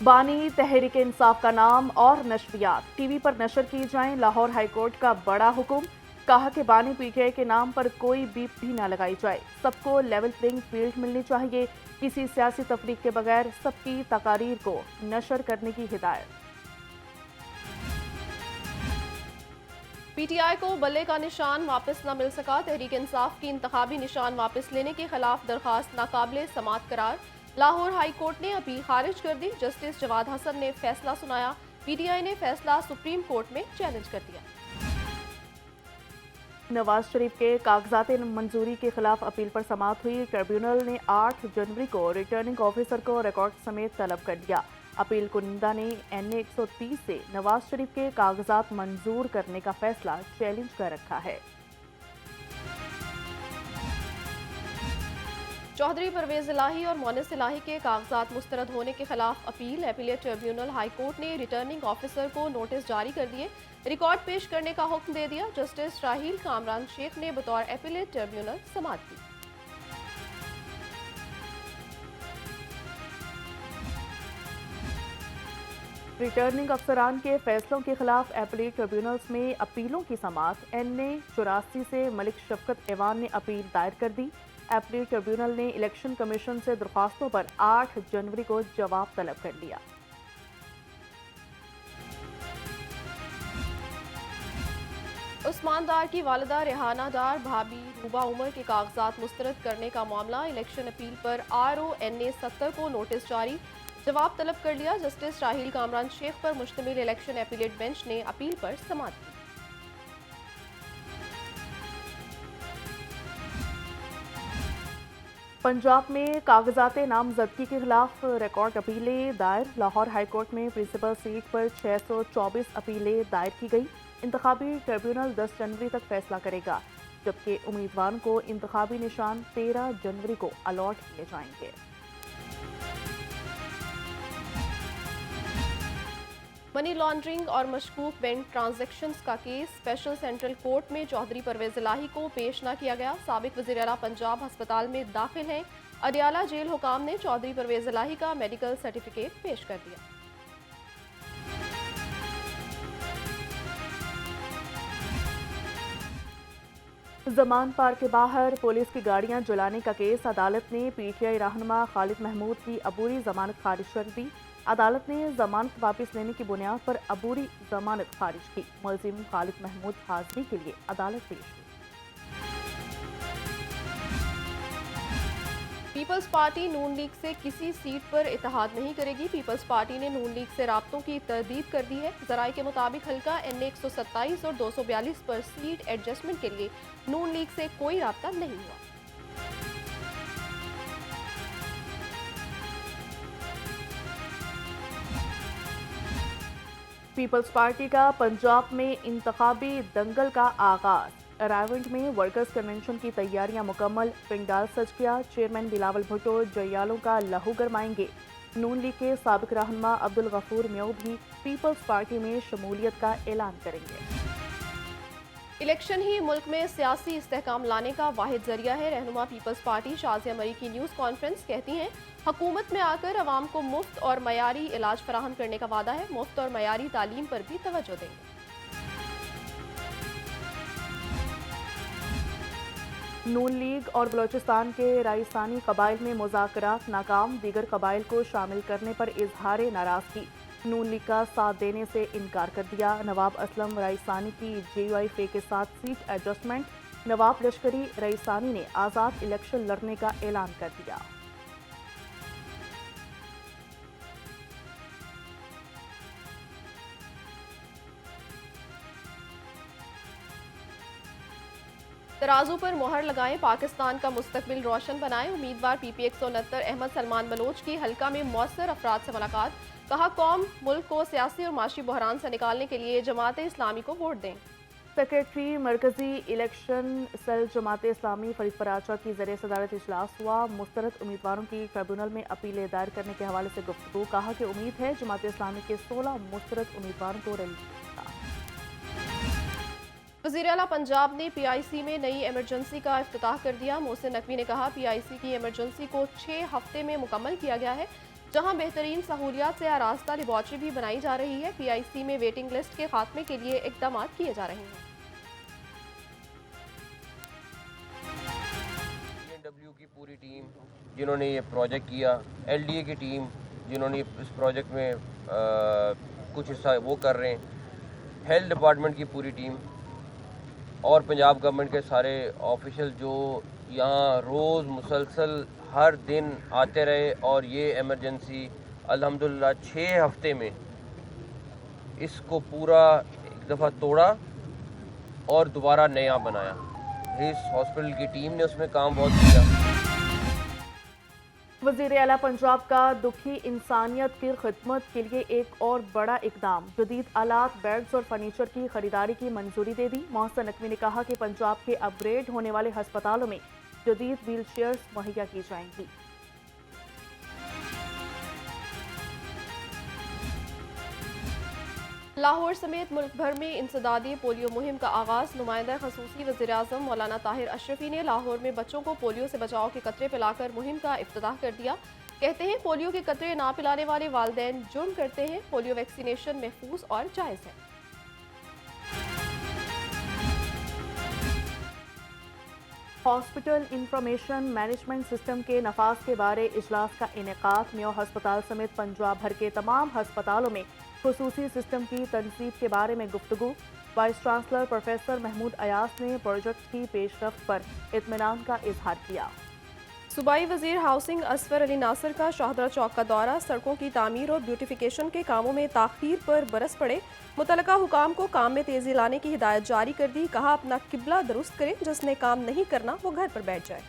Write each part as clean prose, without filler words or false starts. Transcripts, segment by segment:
बानी तहरीक इंसाफ का नाम और नशरियात टीवी पर नशर की जाएं। लाहौर हाईकोर्ट का बड़ा हुक्म, कहा कि बानी पीटीआई के नाम पर कोई बीप भी ना लगाई जाए। सबको लेवल प्लेइंग फील्ड मिलनी चाहिए। किसी सियासी तफरीक के बगैर सबकी तकारीर को नशर करने की हिदायत। पीटीआई को बल्ले का निशान वापस न मिल सका। तहरीक इंसाफ की इंतखाबी निशान वापस लेने के खिलाफ दरखास्त नाकाबिले समात करार। लाहौर हाई कोर्ट ने अपील खारिज कर दी। जस्टिस जवाद हसन ने फैसला सुनाया। पीटीआई ने फैसला सुप्रीम कोर्ट में चैलेंज कर दिया। नवाज शरीफ के कागजात मंजूरी के खिलाफ अपील पर समात हुई। ट्रिब्यूनल ने 8 जनवरी को रिटर्निंग ऑफिसर को रिकॉर्ड समेत तलब कर दिया। अपील कुनिंदा ने NA 130 से नवाज शरीफ के कागजात मंजूर करने का फैसला चैलेंज कर रखा है। चौधरी परवेज इलाही और मोनिस इलाही के कागजात मुस्तरद होने के खिलाफ appeal. Appellate tribunal high court ने रिटर्निंग ऑफिसर को नोटिस जारी कर दिए। रिकॉर्ड पेश करने का हुक्म दे दिया। जस्टिस राहील कामरान शेख ने बतौर एपीलेट ट्रिब्यूनल समात की। रिटर्निंग अफसरान के फैसलों के खिलाफ एपीलेट ट्रिब्यूनल्स में अपीलों की समात। NA 84 से मलिक शफकत एवान ने अपील दायर कर दी। एपीलेट ट्रिब्यूनल ने इलेक्शन कमीशन से दरख्वास्तों पर 8 जनवरी को जवाब तलब कर लिया। उस्मान डार की वालिदा रेहाना डार भाभी रूबा उमर के कागजात मुस्तरद करने का मामला। इलेक्शन अपील पर RO NA 70 को नोटिस जारी, जवाब तलब कर लिया। जस्टिस राहील कामरान शेख पर मुश्तमिल इलेक्शन अपीलेट बेंच ने अपील पर समात की। पंजाब में कागजात नामजदगी के खिलाफ रिकॉर्ड अपीलें दायर। लाहौर हाईकोर्ट में प्रिंसिपल सीट पर 624 अपीलें दायर की गई। इंतखाबी ट्रिब्यूनल 10 जनवरी तक फैसला करेगा, जबकि उम्मीदवारों को इंतखाबी निशान 13 जनवरी को अलॉट किए जाएंगे। मनी लॉन्ड्रिंग और मशकूक बैंक ट्रांजैक्शंस का केस स्पेशल सेंट्रल कोर्ट में चौधरी परवेज इलाही को पेश न किया गया। साबिक वज़ीर आला पंजाब अस्पताल में दाखिल हैं। अडियाला जेल हुकाम ने चौधरी परवेज इलाही का मेडिकल सर्टिफिकेट पेश कर दिया। जमान पार्क के बाहर पुलिस की गाड़ियां जलाने का केस। अदालत ने PTI रहनुमा खालिद महमूद की अबूरी जमानत खारिज कर दी। अदालत ने जमानत वापस लेने की बुनियाद पर अबूरी जमानत खारिज की। मुलजिम खालिद महमूद हाजिरी के लिए अदालत पेश हुई। पीपल्स पार्टी नून लीग से किसी सीट पर इत्तेहाद नहीं करेगी। पीपल्स पार्टी ने नून लीग से राब्तों की तरदीद कर दी है। जराये के मुताबिक हल्का NA 127 और 242 पर सीट एडजस्टमेंट के लिए नून लीग से कोई राब्ता नहीं हुआ। पीपल्स पार्टी का पंजाब में इंतखाबी दंगल का आगाज। रायवंड में वर्कर्स कन्वेंशन की तैयारियां मुकम्मल। पिंडाल सज गया। चेयरमैन बिलावल भुट्टो जयालों का लहू गरमाएंगे। नून लीग के साबिक रहनुमा अब्दुल गफूर म्यो भी पीपल्स पार्टी में शमूलियत का ऐलान करेंगे। इलेक्शन ही मुल्क में सियासी इस्तेहकाम लाने का वाहिद जरिया है। रहनुमा पीपल्स पार्टी शाजिया मरी की न्यूज़ कॉन्फ्रेंस कहती हैं, हुकूमत में आकर अवाम को मुफ्त और मयारी इलाज फराहम करने का वादा है। मुफ्त और मयारी तालीम पर भी तवज्जो देंगे। नून लीग और बलोचिस्तान के राइसानी कबाइल में मुज़ाकरात नाकाम। दीगर कबाइल को शामिल करने पर इजहार नाराजगी। नून लीग का साथ देने से इनकार कर दिया। नवाब असलम राइसानी की JUIF के साथ सीट एडजस्टमेंट। नवाब लश्करी राइसानी ने आज़ाद इलेक्शन लड़ने का ऐलान कर दिया। तराजू पर मोहर लगाएं, पाकिस्तान का मुस्तकबिल रोशन बनाएं। उम्मीदवार PP 169 अहमद सलमान बलोच की हल्का में मौसर अफराद से मुलाकात। कहा, कौम मुल्क को सियासी और माशी बहरान से निकालने के लिए जमात इस्लामी को वोट दें। सेक्रेटरी मरकजी इलेक्शन सेल जमात इस्लामी फरीद पराचा की ज़रिए सदारत इजलास हुआ। मुस्तरद उम्मीदवारों की ट्रिब्यूनल में अपीलें दायर करने के हवाले से गुफ्तगू। कहा कि उम्मीद है जमात इस्लामी के 16 मुस्तरद उम्मीदवारों को रिलीज। वज़ीर आला पंजाब ने PIC में नई एमरजेंसी का इफ्तिताह कर दिया। मोहसिन नकवी ने कहा, PIC की एमरजेंसी को 6 हफ्ते में मुकम्मल किया गया है। जहां बेहतरीन सहूलियात से आरास्ता लेबॉर्ट्री भी बनाई जा रही है। PIC में वेटिंग लिस्ट के खात्मे के लिए इकदाम किए जा रहे हैं। BMW की पूरी टीम जिन्होंने ये प्रोजेक्ट किया, LDA की टीम जिन्होंने इस प्रोजेक्ट में कुछ हिस्सा वो कर रहे हैं, हेल्थ डिपार्टमेंट की पूरी टीम और पंजाब गवर्नमेंट के सारे ऑफिशियल जो यहाँ रोज़ मुसलसल हर दिन आते रहे और ये इमरजेंसी अल्हम्दुलिल्लाह 6 हफ्ते में इसको पूरा एक दफ़ा तोड़ा और दोबारा नया बनाया। इस हॉस्पिटल की टीम ने उसमें काम बहुत किया। वज़ीर आला पंजाब का दुखी इंसानियत की खिदमत के लिए एक और बड़ा इकदाम, जदीद आलात, बेड्स और फर्नीचर की खरीदारी की मंजूरी दे दी। मोहसिन नकवी ने कहा कि पंजाब के अपग्रेड होने वाले अस्पतालों में जदीद व्हील चेयर्स मुहैया की जाएंगी। लाहौर समेत मुल्क भर में इंसदादी पोलियो मुहिम का आगाज़। नुमाइंदा खसूसी वज़ीर-ए-आज़म मौलाना ताहिर अशरफी ने लाहौर में बच्चों को पोलियो से बचाव के कतरे पिलाकर मुहिम का इफ्तिताह कर दिया। कहते हैं पोलियो के कतरे ना पिलाने वाले वालिदैन जुर्म करते हैं। पोलियो वैक्सीनेशन महफूज और जायज़ है। हॉस्पिटल इंफॉर्मेशन मैनेजमेंट सिस्टम के नफाज के बारे इजलास का इनेकाद। मेयो हस्पताल समेत पंजाब भर के तमाम हस्पतालों में खुसूसी सिस्टम की तनसीब के बारे में गुफ्तगू। Vice chancellor professor Mahmood Ayas ने प्रोजेक्ट की पेशरफ्त पर इत्मीनान का इजहार किया। सूबाई वजीर हाउसिंग असफर अली नासिर का शाहदरा चौक का दौरा। सड़कों की तामीर और ब्यूटिफिकेशन के कामों में ताखीर पर बरस पड़े। मुतलका हुकाम को काम में तेजी लाने की हिदायत जारी कर दी। कहा अपना किबला दुरुस्त करें, जिसने काम नहीं करना वो घर पर बैठ जाए।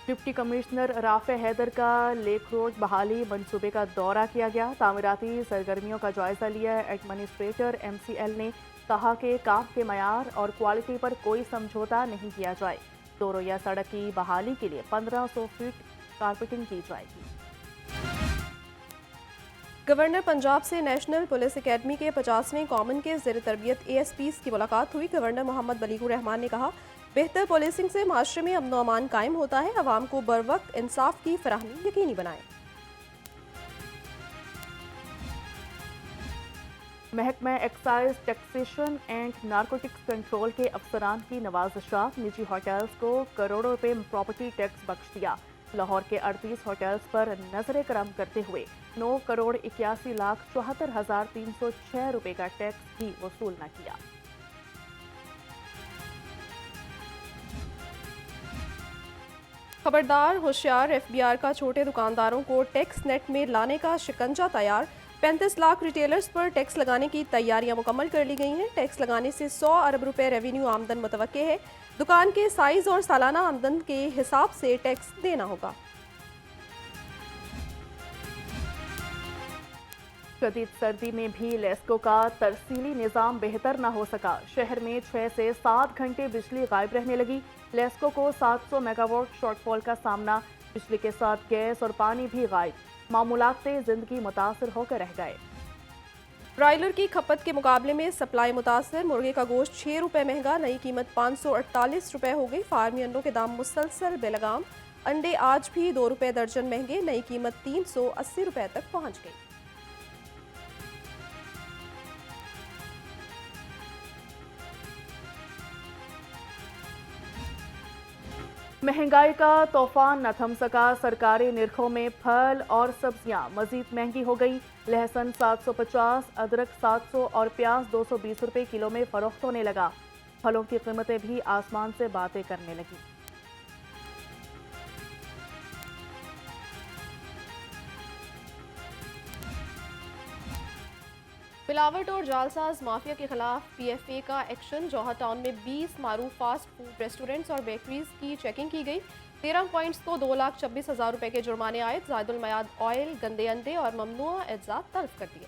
डिप्टी कमिश्नर राफे हैदर का लेक रोड बहाली मंसूबे का दौरा किया गया। तामीराती सरगर्मियों का जायजा लिया। एडमिनिस्ट्रेटर MCL ने कहा कि काम के मयार और क्वालिटी पर कोई समझौता नहीं किया जाए। दो रोया सड़क की बहाली के लिए 1500 फीट कारपेटिंग की जाएगी। गवर्नर पंजाब से नेशनल पुलिस एकेडमी के 50वें कॉमन के ज़ेर तरबियत ASPs की मुलाकात हुई। गवर्नर मोहम्मद बलीगुर रहमान ने कहा बेहतर पुलिसिंग से माशरे में अमन अमान कायम होता है। अवाम को बरवक्त इंसाफ की फराहमी यकीनी बनाएं। महकमा excise taxation and narcotics control के अफसरान की नवाजिशात। निजी होटल्स को करोड़ों रुपए प्रॉपर्टी टैक्स बख्श दिया। लाहौर के 38 होटल्स पर नजर करम करते हुए 9 करोड़ 81,74,306 रुपए का टैक्स भी वसूल न किया। खबरदार होशियार, FBR का छोटे दुकानदारों को टैक्स नेट में लाने का शिकंजा तैयार। 35 लाख रिटेलर्स पर टैक्स लगाने की तैयारियां मुकम्मल कर ली गई हैं। टैक्स लगाने से 100 अरब रुपए रेवेन्यू आमदन मुतवक्के है। दुकान के साइज और सालाना आमदन के हिसाब से टैक्स देना होगा। शदीद सर्दी में भी लेस्को का तरसीली निज़ाम बेहतर न हो सका। शहर में 6 से 7 घंटे बिजली गायब रहने लगी। लेस्को को 700 मेगावाट शॉर्टफॉल का सामना। बिजली के साथ गैस और पानी भी गायब। मामूलात से जिंदगी मुतासर होकर रह गए। ब्रायलर की खपत के मुकाबले में सप्लाई मुतासर। मुर्गे का गोश्त 6 रुपए महंगा, नई कीमत 548 रुपए हो गई। फार्मी अंडों के दाम मुसलसल बेलगाम। अंडे आज भी 2 रुपए दर्जन महंगे, नई कीमत 380 रुपए तक पहुंच गई। महंगाई का तूफान न थम सका। सरकारी निरखों में फल और सब्जियां मजीद महंगी हो गई। लहसुन 750, अदरक 700 और प्याज 220 रुपए किलो में फरोख्त होने लगा। फलों की कीमतें भी आसमान से बातें करने लगी। मिलावट और जालसाज माफिया के खिलाफ PFA का एक्शन। जौहर टाउन में 20 मारूफ फास्ट फूड रेस्टोरेंट्स और बेकरीज की चेकिंग की गई। 13 पॉइंट्स को 2,26,000 रुपए के जुर्माने आए। जायदुल मयाद ऑयल, गंदे अंडे और ममनुआ अज्जा तल्फ कर दिए।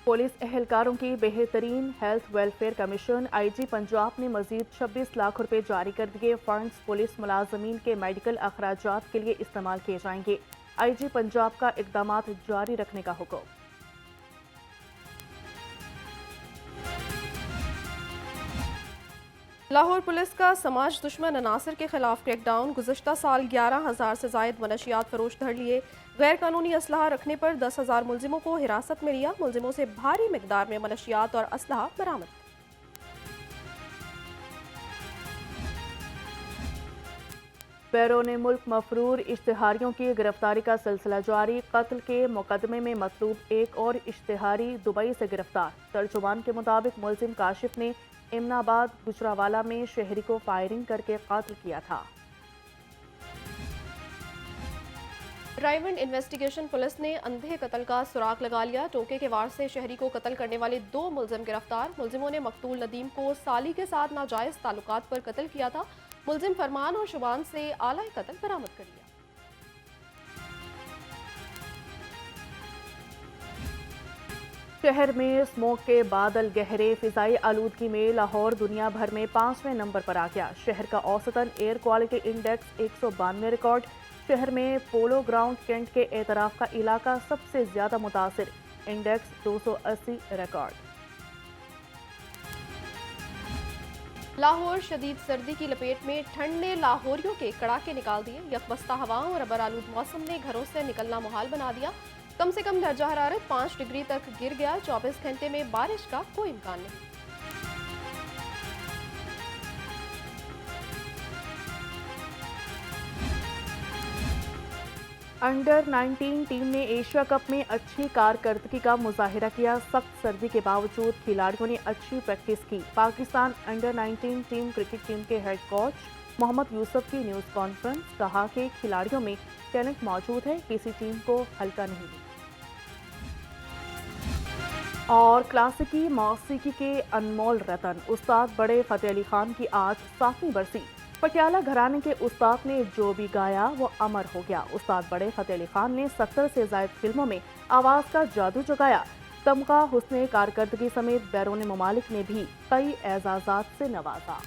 पुलिस एहलकारों की बेहतरीन health welfare commission. IG Punjab ने मजीद 26 लाख रुपए जारी कर दिए। फंड्स पुलिस मुलाजमीन के मेडिकल अखराजात के लिए इस्तेमाल किए जाएंगे। IG पंजाब का इकदामात जारी रखने का हुक्म। लाहौर पुलिस का समाज दुश्मन अनासर के खिलाफ क्रैकडाउन। गुज़श्ता साल 11,000 से जायद मनशियात फरोश धर लिए। गैर कानूनी असलहा रखने पर 10,000 मुलजिमों को हिरासत में लिया। मुलजिमों से भारी मिकदार में मनशियात और असलहा बरामद। बैरून मुल्क मफरूर इश्तिहारियों की गिरफ्तारी का सिलसिला जारी। कत्ल के मुकदमे में मतलूब एक और इश्तिहारी दुबई से गिरफ्तार। तर्जुमान के मुताबिक मुलजिम काशिफ ने इमनाबाद गुजरावाला में शहरी को फायरिंग करके कत्ल किया था। प्राइवेट इन्वेस्टिगेशन पुलिस ने अंधे कत्ल का सुराग लगा लिया। टोके के वार से शहरी को कत्ल करने वाले 2 मुलजिम गिरफ्तार। मुलजिमों ने मकतूल नदीम को साली के साथ नाजायज ताल्लुकात पर कत्ल किया था। मुलजिम फरमान और शुबान से आला कत्ल बरामद कर लिया। शहर में स्मोक के बादल गहरे। फिजाई आलूदगी में लाहौर दुनिया भर में 5वें नंबर पर आ गया। शहर का औसतन एयर क्वालिटी इंडेक्स 192 रिकॉर्ड। शहर में पोलो ग्राउंड कैंट के एतराफ का इलाका सबसे ज्यादा मुतासिर, इंडेक्स 280 रिकॉर्ड। लाहौर शदीद सर्दी की लपेट में। ठंड ने लाहौरियों के कड़ाके निकाल दिए। यकबस्ता हवाओं और अबर आलूद मौसम ने घरों से निकलना मुहाल बना दिया। कम से कम दर्जा हरारत 5 डिग्री तक गिर गया। 24 घंटे में बारिश का कोई इम्कान नहीं। अंडर 19 टीम ने एशिया कप में अच्छी कारकर्दगी का मुजाहिरा किया। सख्त सर्दी के बावजूद खिलाड़ियों ने अच्छी प्रैक्टिस की। Pakistan under 19 team cricket team के हेड कोच मोहम्मद यूसुफ की न्यूज़ कॉन्फ्रेंस। कहा कि खिलाड़ियों में टैलेंट मौजूद है, किसी टीम को हल्का नहीं लिया। और क्लासिकी मौसीकी के अनमोल रतन उस्ताद बड़े फतेह अली खान की आज 7वीं बरसी। पटियाला घराने के उस्ताद ने जो भी गाया वो अमर हो गया। उस्ताद बड़े फतेह अली खान ने 70 से ज्यादा फिल्मों में आवाज का जादू जगाया। तमगा हुस्ने कारकर्दगी समेत बैरून ममालिक ने भी कई एजाजात से नवाजा।